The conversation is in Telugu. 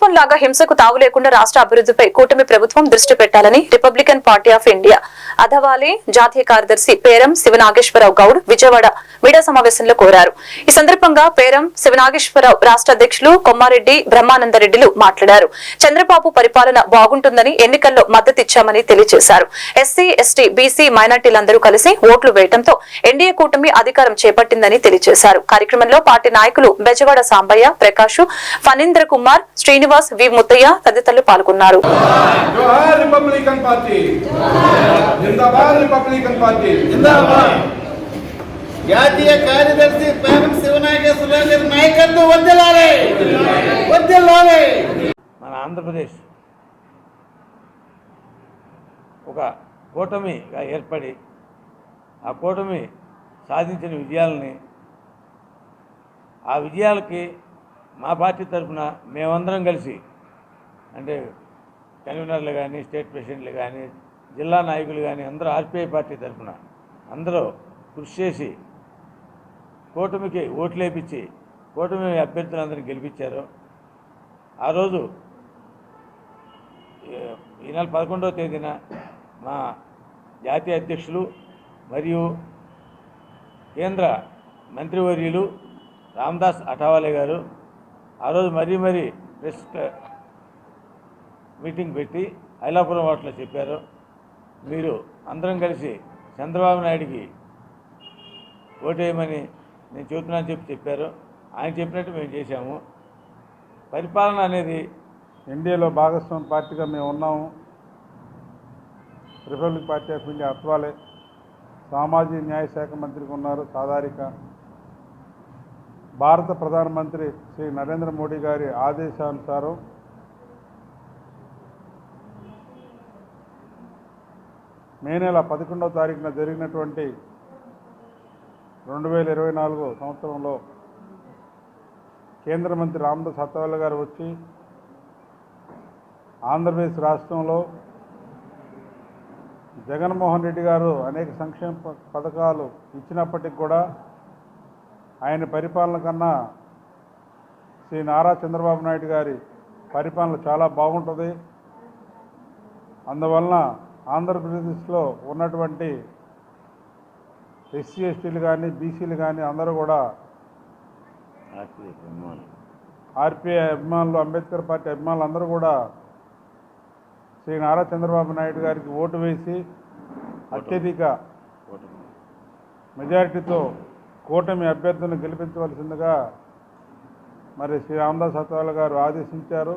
ప్రభుత్వం లాగా హింసకు తావు లేకుండా రాష్ట్ర అభివృద్ధిపై కూటమి ప్రభుత్వం దృష్టి పెట్టాలని రిపబ్లికన్ పార్టీ ఆఫ్ ఇండియా అధవాలి జాతీయ కార్యదర్శి పేరం శివనాగేశ్వరరావు గౌడ్ విజయవాడ మీడియా సమావేశంలో కోరారు. ఈ సందర్భంగా పేరం శివనాగేశ్వరరావు రాష్ట్ర అధ్యక్షులు కొమ్మారెడ్డి బ్రహ్మానందరెడ్డిలు మాట్లాడారు. చంద్రబాబు పరిపాలన బాగుంటుందని ఎన్నికల్లో మద్దతిచ్చామని తెలియజేశారు. ఎస్సీ, ఎస్టీ, బీసీ, మైనార్టీలందరూ కలిసి ఓట్లు వేయడంతో ఎన్డీఏ కూటమి అధికారం చేపట్టిందని తెలియజేశారు. కార్యక్రమంలో పార్టీ నాయకులు బెజవాడ సాంబయ్య, ప్రకాష్, ఫణీంద్ర కుమార్, శ్రీనివాస్, వి ముత్తయ్య తదితరులు పాల్గొన్నారు. జాతీయ కార్యదర్శి పేరం శివనాగేశ్వరరావు గారి నాయకత్వం వర్ధిల్లాలి. మన ఆంధ్రప్రదేశ్ ఒక కూటమిగా ఏర్పడి ఆ కూటమి సాధించిన విజయాలని ఆ విజయాలకి మా పార్టీ తరఫున మేమందరం కలిసి అంటే కన్వీనర్లు కానీ స్టేట్ ప్రెసిడెంట్లు కానీ జిల్లా నాయకులు కానీ అందరూ ఆర్పీఐ పార్టీ తరఫున అందరూ కృషి చేసి కూటమికి ఓట్లేపించి కూటమి అభ్యర్థులందరినీ గెలిపించారు. ఆ రోజు ఈ నెల 11వ తేదీన మా జాతీయ అధ్యక్షులు మరియు కేంద్ర మంత్రివర్యులు రామదాస్ అఠావాలే గారు ఆ రోజు మరీ ప్రెస్ మీటింగ్ పెట్టి ఐలాపురం వాటిలో చెప్పారు, మీరు అందరం కలిసి చంద్రబాబు నాయుడికి ఓటేయమని నేను చెబుతున్నాను చెప్పారు. ఆయన చెప్పినట్టు మేము చేశాము. పరిపాలన అనేది ఎన్డీఏలో భాగస్వామి పార్టీగా మేము ఉన్నాము. Republic party of India Athawale సామాజిక న్యాయ శాఖ మంత్రికి ఉన్నారు సాధారిక. భారత ప్రధానమంత్రి శ్రీ నరేంద్ర మోడీ గారి ఆదేశానుసారం మే నెల 11వ తారీఖున జరిగినటువంటి 2024 సంవత్సరంలో కేంద్ర మంత్రి రామదాస్ అఠావాలే గారు వచ్చి ఆంధ్రప్రదేశ్ రాష్ట్రంలో జగన్మోహన్ రెడ్డి గారు అనేక సంక్షేమ పథకాలు ఇచ్చినప్పటికీ కూడా ఆయన పరిపాలన కన్నా శ్రీ నారా చంద్రబాబు నాయుడు గారి పరిపాలన చాలా బాగుంటుంది. అందువలన ఆంధ్రప్రదేశ్లో ఉన్నటువంటి ఎస్సీ, ఎస్టీలు కానీ బీసీలు కానీ అందరూ కూడా ఆర్పీఐ అభిమానులు, అంబేద్కర్ పార్టీ అభిమానులు అందరూ కూడా శ్రీ నారా చంద్రబాబు నాయుడు గారికి ఓటు వేసి అత్యధిక మెజారిటీతో కూటమి అభ్యర్థులను గెలిపించవలసిందిగా మరి శ్రీ రామదాస్ అఠావాలే గారు ఆదేశించారు.